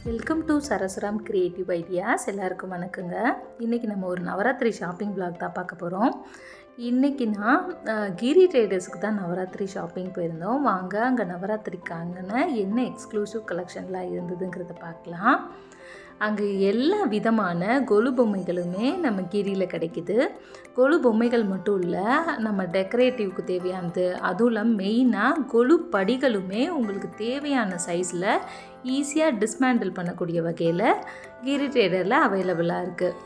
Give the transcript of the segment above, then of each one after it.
Welcome to சரசுராம் creative ideas. எல்லாருக்கும் வணக்கங்க. இன்றைக்கி நம்ம ஒரு நவராத்திரி ஷாப்பிங் vlog தான் பார்க்க போகிறோம். இன்றைக்கி நான் கிரி ட்ரேடர்ஸுக்கு தான் நவராத்திரி ஷாப்பிங் போயிருந்தோம். வாங்க அங்கே நவராத்திரிக்காங்கன்னு என்ன எக்ஸ்க்ளூசிவ் கலெக்ஷன்லாம் இருந்ததுங்கிறத பார்க்கலாம். அங்கே எல்லா விதமான கொலு பொம்மைகளுமே நம்ம கிரியில் கிடைக்கிது. கொலு பொம்மைகள் மட்டும் இல்லை, நம்ம டெக்கரேட்டிவ்க்கு தேவையானது, அதுவும் இல்லாமல் மெயினாக கொலு படிகளுமே உங்களுக்கு தேவையான சைஸில் ஈஸியாக டிஸ்மேண்டில் பண்ணக்கூடிய வகையில் கிரி ட்ரேடரில் அவைலபிளாக இருக்குது.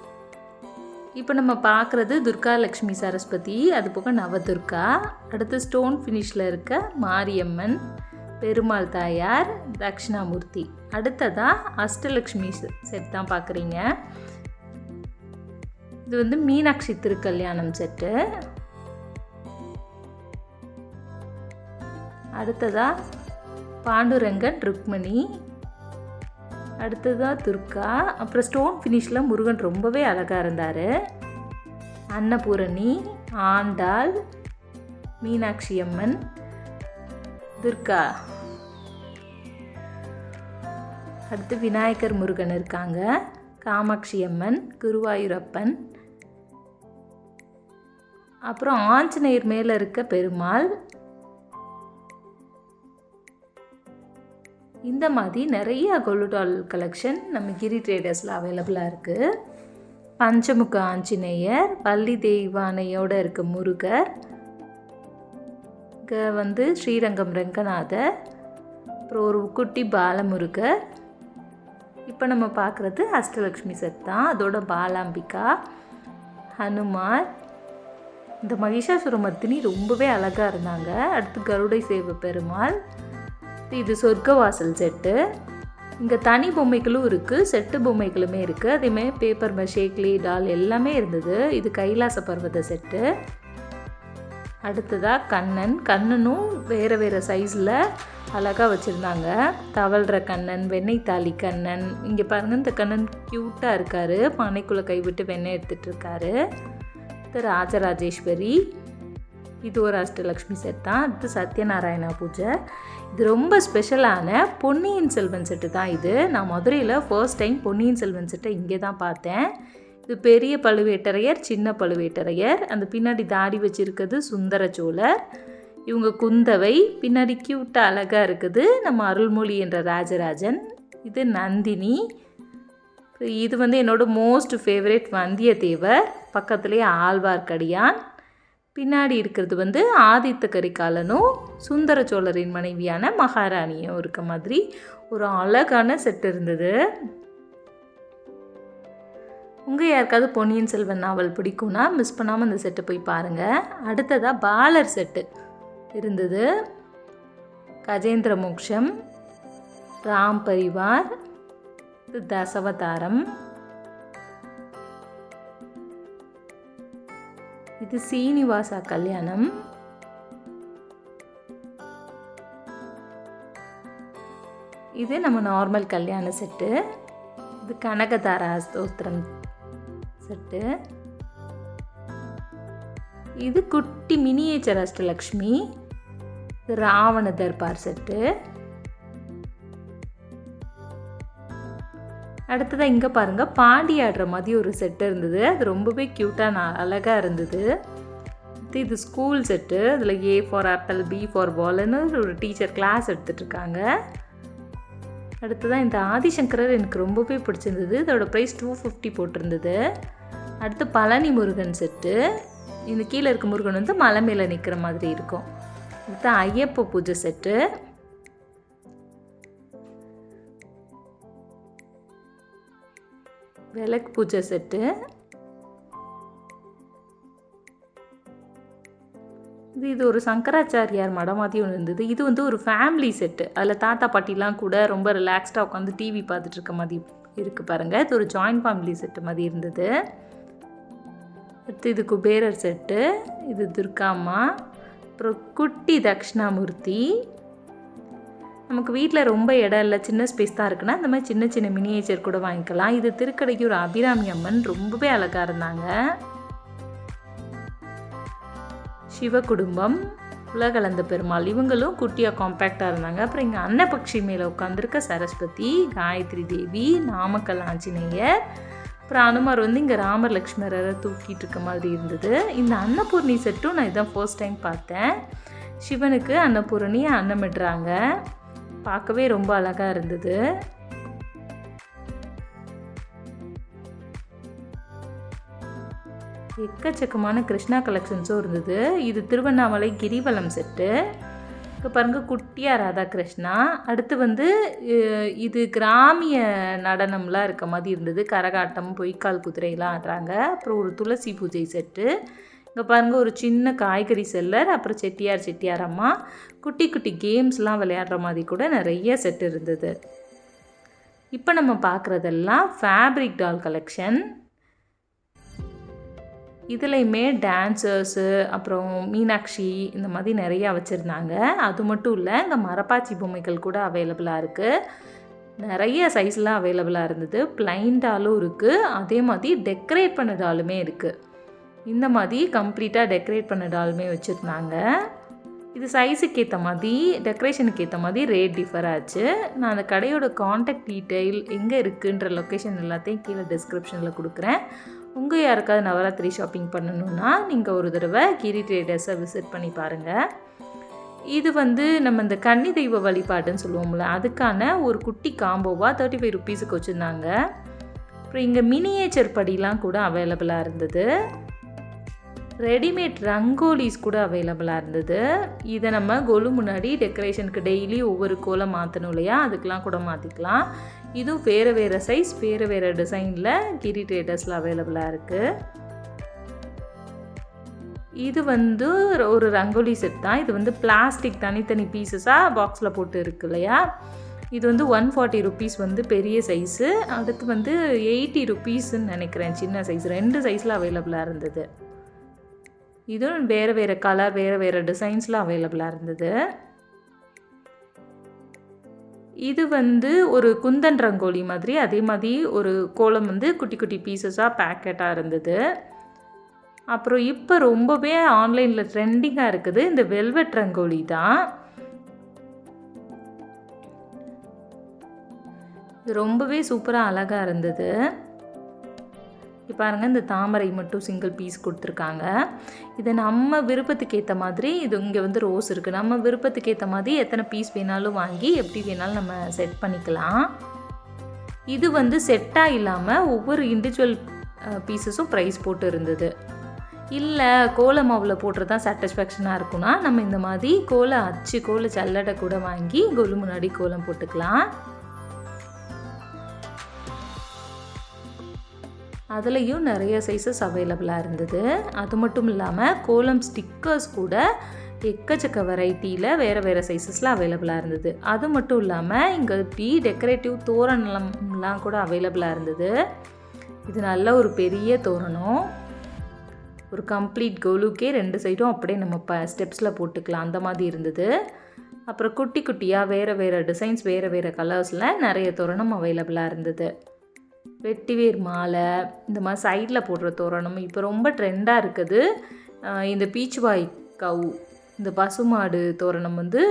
இப்போ நம்ம பார்க்குறது துர்கா லக்ஷ்மி சரஸ்வதி, அது போக நவதுர்கா, அடுத்து ஸ்டோன் ஃபினிஷில் இருக்க மாரியம்மன், பெருமாள் தாயார், தட்சிணாமூர்த்தி, அடுத்ததாக அஷ்டலக்ஷ்மி செட் தான் பார்க்குறீங்க. இது வந்து மீனாட்சி திருக்கல்யாணம் செட்டு. அடுத்ததாக பாண்டுரங்கன் ருக்மணி, அடுத்ததாக துர்கா, அப்புறம் ஸ்டோன் ஃபினிஷில் முருகன் ரொம்பவே அழகாக இருந்தார். அன்னபூரணி, ஆண்டாள், மீனாட்சி அம்மன், துர்கா, அடுத்து விநாயகர் முருகன் இருக்காங்க, காமாட்சி அம்மன், குருவாயூரப்பன், அப்புறம் ஆஞ்சநேயர் மேலே இருக்க பெருமாள். இந்த மாதிரி நிறைய கொலுடால் கலெக்ஷன் நம்ம கிரி ட்ரேடர்ஸில் அவைலபிளாக இருக்குது. பஞ்சமுக ஆஞ்சநேயர், பள்ளி தெய்வானையோடு இருக்க முருகர், இங்கே வந்து ஸ்ரீரங்கம் ரங்கநாதர், அப்புறம் ஒரு குட்டி பாலமுருகர். இப்போ நம்ம பார்க்குறது அஷ்டலக்ஷ்மி செட் தான். அதோட பாலாம்பிகா, ஹனுமார், இந்த மகிஷாசுரமர்த்தினி ரொம்பவே அழகாக இருந்தாங்க. அடுத்து கருடை சேவ பெருமாள். இது சொர்க்கவாசல் செட்டு. இங்கே தனி பொம்மைகளும் இருக்குது, செட்டு பொம்மைகளுமே இருக்குது. அதேமாதிரி பேப்பர் மெஷே, கிளே டால் எல்லாமே இருந்தது. இது கைலாச பர்வத செட்டு. அடுத்ததாக கண்ணனும் வேறு வேறு சைஸில் அழகாக வச்சுருந்தாங்க. தவழ்கிற கண்ணன், வெண்ணெய் தாலி கண்ணன். இங்கே பாருங்கள், இந்த கண்ணன் க்யூட்டாக இருக்கார், பானைக்குள்ளே கைவிட்டு வெண்ணெய் எடுத்துகிட்ருக்காரு. இது ராஜராஜேஸ்வரி. இது ஒரு அஷ்டலக்ஷ்மி செட் தான். அடுத்து சத்யநாராயணா பூஜை. இது ரொம்ப ஸ்பெஷலான பொன்னியின் செல்வன் செட்டு தான். இது நான் மதுரையில் ஃபர்ஸ்ட் டைம் பொன்னியின் செல்வன் செட்டை இங்கே தான் பார்த்தேன். இது பெரிய பழுவேட்டரையர், சின்ன பழுவேட்டரையர், அந்த பின்னாடி தாடி வச்சுருக்கிறது சுந்தர சோழர், இவங்க குந்தவை, பின்னாடி க்யூட்டாக அழகாக இருக்குது நம்ம அருள்மொழி என்ற ராஜராஜன். இது நந்தினி. இது வந்து என்னோடய மோஸ்ட் ஃபேவரட் வந்தியத்தேவர், பக்கத்துலேயே ஆழ்வார்க்கடியான். பின்னாடி இருக்கிறது வந்து ஆதித்த கரிகாலனும் சுந்தர சோழரின் மனைவியான மகாராணியும் இருக்க மாதிரி ஒரு அழகான செட் இருந்தது. உங்கள் யாருக்காவது பொன்னியின் செல்வன் நாவல் பிடிக்கும்னா மிஸ் பண்ணாமல் இந்த செட்டை போய் பாருங்கள். அடுத்ததாக பாலர் செட்டு இருந்தது. கஜேந்திர மோக்ஷம், ராம் பரிவார், தசவதாரம், இது சீனிவாசா கல்யாணம், இது நம்ம நார்மல் கல்யாண செட்டு. இது கனகதாரா ஸ்தோத்திரம் செட்டு. இது குட்டி மினியேச்சர் அஷ்டலக்ஷ்மி. இது ராவண தர்பார் செட்டு. அடுத்ததாக இங்கே பாருங்கள், பாண்டி ஆடுற மாதிரி ஒரு செட்டு இருந்தது. அது ரொம்பவே க்யூட்டாக அழகாக இருந்தது. இது ஸ்கூல் செட்டு. அதில் A for apple, B for பால்னு ஒரு டீச்சர் கிளாஸ் எடுத்துகிட்ருக்காங்க. அடுத்ததான் இந்த ஆதிசங்கரர் எனக்கு ரொம்பவே பிடிச்சிருந்தது. இதோட ப்ரைஸ் 250 போட்டிருந்தது. அடுத்து பழனி முருகன் செட்டு. இந்த கீழே இருக்க முருகன் வந்து மலை மேலே நிற்கிற மாதிரி இருக்கும். அடுத்து ஐயப்ப பூஜை செட்டு. விளக்கு பூஜை செட்டு. இது ஒரு சங்கராச்சாரியார் மடம் மாதிரி ஒன்று இருந்தது. இது வந்து ஒரு ஃபேமிலி செட்டு. அதில் தாத்தா பாட்டிலாம் கூட ரொம்ப ரிலாக்ஸ்டாக உட்காந்து டிவி பார்த்துட்டு இருக்க மாதிரி இருக்குது பாருங்கள். இது ஒரு ஜாயிண்ட் ஃபேமிலி செட்டு மாதிரி இருந்தது. அடுத்து இது குபேரர் செட்டு. இது துர்காம்மா, அப்புறம் குட்டி தட்சிணாமூர்த்தி. நமக்கு வீட்டில் ரொம்ப இடம் இல்லை, சின்ன ஸ்பேஸ் தான் இருக்குன்னா இந்த மாதிரி சின்ன சின்ன மினியேச்சர் கூட வாங்கிக்கலாம். இது திருக்கடையூர் அபிராமி அம்மன் ரொம்பவே அழகாக இருந்தாங்க. சிவ குடும்பம், உலகளந்த பெருமாள் இவங்களும் குட்டியாக காம்பேக்டாக இருந்தாங்க. அப்புறம் இங்கே அன்னபக்ஷி மேலே உட்காந்துருக்க சரஸ்வதி, காயத்ரி தேவி, நாமக்கல் ஆஞ்சநேயர், அப்புறம் அனுமார் வந்து இங்கே ராமர் லக்ஷ்மணரை தூக்கிட்டு இருக்க மாதிரி இருந்தது. இந்த அன்னபூர்ணி செட்டும் நான் இதான் ஃபர்ஸ்ட் டைம் பார்த்தேன். சிவனுக்கு அன்னபூரணி அன்னமிடுறாங்க. பார்க்கவே ரொம்ப அழகாக இருந்தது. எக்கச்சக்கமான கிருஷ்ணா கலெக்ஷன்ஸும் இருந்தது. இது திருவண்ணாமலை கிரிவலம் செட்டு. இப்போ பாருங்க குட்டியாக ராதாகிருஷ்ணா. அடுத்து வந்து இது கிராமிய நடனம்லாம் இருக்க மாதிரி இருந்தது. கரகாட்டம், பொய்க்கால் குதிரையெல்லாம் ஆடுறாங்க. அப்புறம் ஒரு துளசி பூஜை செட்டு. இங்கே பாருங்கள் ஒரு சின்ன காய்கறி செல்லர், அப்புறம் செட்டியார் அம்மா, குட்டி குட்டி கேம்ஸ்லாம் விளையாடுற மாதிரி கூட நிறைய செட் இருந்தது. இப்போ நம்ம பார்க்குறதெல்லாம் ஃபேப்ரிக் டால் கலெக்ஷன். இதுலேயுமே டான்சர்ஸு, அப்புறம் மீனாட்சி இந்த மாதிரி நிறையா வச்சுருந்தாங்க. அது மட்டும் இல்லை, இந்த மரப்பாச்சி பொம்மைகள் கூட அவைலபிளாக இருக்குது. நிறைய சைஸ்லாம் அவைலபிளாக இருந்தது. ப்ளைன் டாலும் இருக்குது, அதே மாதிரி டெக்கரேட் பண்ண டாலுமே இருக்குது. இந்த மாதிரி கம்ப்ளீட்டாக டெக்கரேட் பண்ண டாலுமே வச்சுருந்தாங்க. இது சைஸுக்கு ஏற்ற மாதிரி, டெக்கரேஷனுக்கு ஏற்ற மாதிரி ரேட் டிஃபர் ஆச்சு. நான் அந்த கடையோட காண்டாக்ட் டீட்டெயில் எங்கே இருக்குன்ற லொக்கேஷன் எல்லாத்தையும் கீழே டிஸ்கிரிப்ஷனில் கொடுக்குறேன். உங்கள் யாருக்காவது நவராத்திரி ஷாப்பிங் பண்ணணுன்னா நீங்கள் ஒரு தடவை கிரி ட்ரேடர்ஸை விசிட் பண்ணி பாருங்கள். இது வந்து நம்ம இந்த கன்னி தெய்வ வழிபாடுன்னு சொல்லுவோம்ல, அதுக்கான ஒரு குட்டி காம்போவாக 35 ருப்பீஸுக்கு வச்சுருந்தாங்க. அப்புறம் இங்கே மினியேச்சர் படிலாம் கூட அவைலபிளாக இருந்தது. ரெடிமேட் ரங்கோலிஸ் கூட அவைலபிளாக இருந்தது. இதை நம்ம கொலு முன்னாடி டெக்கரேஷனுக்கு டெய்லி ஒவ்வொரு கோலம் மாற்றணும் இல்லையா, அதுக்கெலாம் கூட மாற்றிக்கலாம். இதுவும் வேறு வேறு சைஸ், வேறு வேறு டிசைனில் கிரி ட்ரேடர்ஸில் அவைலபிளாக இருக்குது. இது வந்து ஒரு ரங்கோலி செட் தான். இது வந்து பிளாஸ்டிக் தனித்தனி பீசஸாக பாக்ஸில் போட்டு இருக்கு இல்லையா. இது வந்து 140 ருப்பீஸ் வந்து பெரிய சைஸு. அடுத்து வந்து 80 ருப்பீஸ்ன்னு நினைக்கிறேன் சின்ன சைஸ். 2 சைஸில் அவைலபிளாக இருந்தது. இதுவும் வேறு வேறு கலர், வேறு வேறு டிசைன்ஸில் அவைலபிளாக இருந்தது. இது வந்து ஒரு குந்தன் ரங்கோலி மாதிரி, அதே மாதிரி ஒரு கோலம் வந்து குட்டி குட்டி பீசஸாக பேக்கெட்டாக இருந்தது. அப்புறம் இப்போ ரொம்பவே ஆன்லைனில் ட்ரெண்டிங்காக இருக்குது இந்த வெல்வெட் ரங்கோலி தான். இது ரொம்பவே சூப்பராக அழகாக இருந்தது. இப்போ பாருங்கள், இந்த தாமரை மட்டும் சிங்கிள் பீஸ் கொடுத்துருக்காங்க. இதை நம்ம விருப்பத்துக்கு ஏற்ற மாதிரி, இது இங்கே வந்து ரோஸ் இருக்குது, நம்ம விருப்பத்துக்கு ஏற்ற மாதிரி எத்தனை பீஸ் வேணாலும் வாங்கி எப்படி வேணாலும் நம்ம செட் பண்ணிக்கலாம். இது வந்து செட்டாக இல்லாமல் ஒவ்வொரு இண்டிவிஜுவல் பீசஸும் ப்ரைஸ் போட்டு இருந்தது. இல்லை கோல மாவில் போட்டுறது தான் சாட்டிஸ்ஃபேக்ஷனாக இருக்குன்னா நம்ம இந்த மாதிரி கோல அச்சு, கோல சல்லடை கூட வாங்கி கொலு முன்னாடி கோலம் போட்டுக்கலாம். அதுலேயும் நிறைய சைஸஸ் அவைலபிளாக இருந்தது. அது மட்டும் இல்லாமல் கோலம் ஸ்டிக்கர்ஸ் கூட எக்கச்சக்க வெரைட்டியில் வேறு வேறு சைஸஸில் அவைலபிளாக இருந்தது. அது மட்டும் இல்லாமல் இங்கே இப்படி டெக்கரேட்டிவ் தோரணம்லாம் கூட அவைலபிளாக இருந்தது. இது நல்ல ஒரு பெரிய தோரணம். ஒரு கம்ப்ளீட் கொலுக்கே 2 சைடும் அப்படியே நம்ம ஸ்டெப்ஸில் போட்டுக்கலாம், அந்த மாதிரி இருந்தது. அப்புறம் குட்டி குட்டியாக வேறு வேறு டிசைன்ஸ், வேறு வேறு கலர்ஸில் நிறைய தோரணம் அவைலபிளாக இருந்தது. வெட்டிவேர் மாலை, இந்த மாதிரி சைடில் போடுற தோரணம் இப்போ ரொம்ப ட்ரெண்டாக இருக்குது. இந்த பீச்சுவாய் கவு, இந்த பசுமாடு தோரணம் வந்து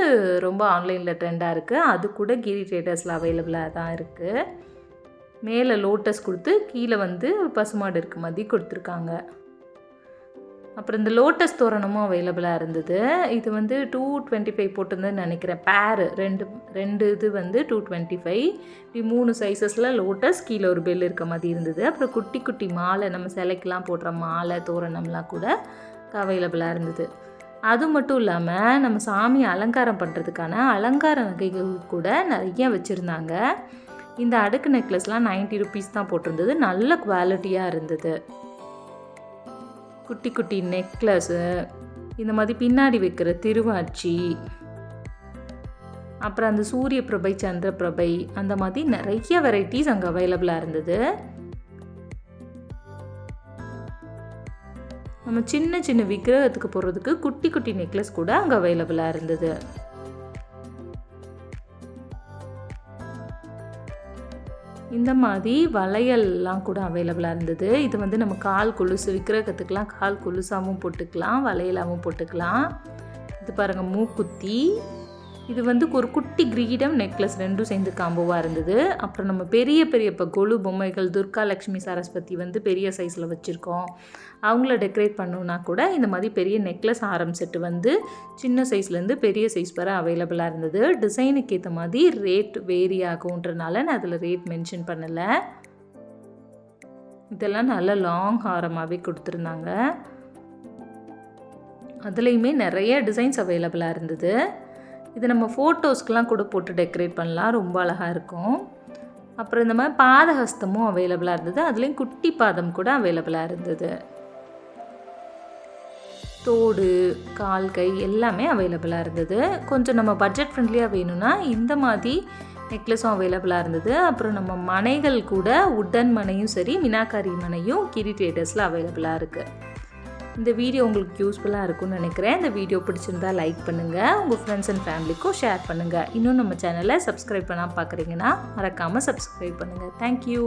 ரொம்ப ஆன்லைனில் ட்ரெண்டாக இருக்குது. அது கூட கிரி ட்ரேடர்ஸில் அவைலபிளாக தான் இருக்குது. மேலே லோட்டஸ் கொடுத்து கீழே வந்து பசுமாடு இருக்க மாதிரி கொடுத்துருக்காங்க. அப்புறம் இந்த லோட்டஸ் தோரணமும் அவைலபிளாக இருந்தது. இது வந்து 225 போட்டிருந்ததுன்னு நினைக்கிறேன். பேரு ரெண்டு இது வந்து 225. இப்படி 3 சைஸஸில் லோட்டஸ், கீழே ஒரு பெல் இருக்க மாதிரி இருந்தது. அப்புறம் குட்டி குட்டி மாலை, நம்ம சிலைக்கெலாம் போடுற மாலை தோரணம்லாம் கூட அவைலபிளாக இருந்தது. அது மட்டும் இல்லாமல் நம்ம சாமி அலங்காரம் பண்ணுறதுக்கான அலங்கார நகைகள் கூட நிறைய வச்சுருந்தாங்க. இந்த அடுக்கு நெக்லஸ்லாம் 90 ருப்பீஸ் தான் போட்டிருந்தது. நல்ல குவாலிட்டியாக இருந்தது. குட்டி குட்டி நெக்லஸ்ஸு, இந்த மாதிரி பின்னாடி வைக்கிற திருவாச்சி, அப்புறம் அந்த சூரிய பிரபை, சந்திர பிரபை, அந்த மாதிரி நிறைய வெரைட்டிஸ் அங்கே அவைலபிளாக இருந்தது. நம்ம சின்ன சின்ன விக்கிரகத்துக்கு போடுறதுக்கு குட்டி குட்டி நெக்லஸ் கூட அங்கே அவைலபிளாக இருந்தது. இந்த மாதிரி வளையல்லாம் கூட அவைலபிளாக இருந்தது. இது வந்து நம்ம கால் கொலுசு, விக்கிரகத்துக்கெலாம் கால் கொலுசாகவும் போட்டுக்கலாம், வளையலாகவும் போட்டுக்கலாம். இது பாருங்கள் மூக்குத்தி. இது வந்து ஒரு குட்டி கிரீடம் நெக்லஸ் ரெண்டும் சேர்ந்து காம்போவாக இருந்தது. அப்புறம் நம்ம பெரிய பெரிய இப்போ கொலு பொம்மைகள் துர்கா லக்ஷ்மி சரஸ்வதி வந்து பெரிய சைஸில் வச்சுருக்கோம். அவங்கள டெக்கரேட் பண்ணணுன்னா கூட இந்த மாதிரி பெரிய நெக்லஸ் ஆரம் செட்டு வந்து சின்ன சைஸ்லேருந்து பெரிய சைஸ் வரை அவைலபிளாக இருந்தது. டிசைனுக்கு ஏற்ற மாதிரி ரேட் வேரி ஆகுன்றனால நான் அதில் ரேட் மென்ஷன் பண்ணலை. இதெல்லாம் நல்ல லாங் ஹாரமாகவே கொடுத்துருந்தாங்க. அதுலேயுமே நிறைய டிசைன்ஸ் அவைலபிளாக இருந்தது. இது நம்ம ஃபோட்டோஸ்க்கெலாம் கூட போட்டு டெக்கரேட் பண்ணலாம், ரொம்ப அழகாக இருக்கும். அப்புறம் இந்த மாதிரி பாதஹஸ்தமும் அவைலபிளாக இருந்தது. அதுலேயும் குட்டி பாதம் கூட அவைலபிளாக இருந்தது. தோடு, கால், கை எல்லாமே அவைலபிளாக இருந்தது. கொஞ்சம் நம்ம பட்ஜெட் ஃப்ரெண்ட்லியாக வேணும்னா இந்த மாதிரி நெக்லஸும் அவைலபிளாக இருந்தது. அப்புறம் நம்ம மனைகள் கூட உட்டன் மனையும் சரி மினாக்காரி மனையும் கிரி ட்ரேடர்ஸில் அவைலபிளாக இருக்குது. இந்த வீடியோ உங்களுக்கு யூஸ்ஃபுல்லாக இருக்கும்னு நினைக்கிறேன். இந்த வீடியோ பிடிச்சிருந்தா லைக் பண்ணுங்கள், உங்கள் ஃப்ரெண்ட்ஸ் அண்ட் ஃபேமிலிக்கும் ஷேர் பண்ணுங்கள். இன்னும் நம்ம சேனலை சப்ஸ்கிரைப் பண்ணாமல் பார்க்குறீங்கன்னா மறக்காமல் சப்ஸ்கிரைப் பண்ணுங்கள். தேங்க்யூ.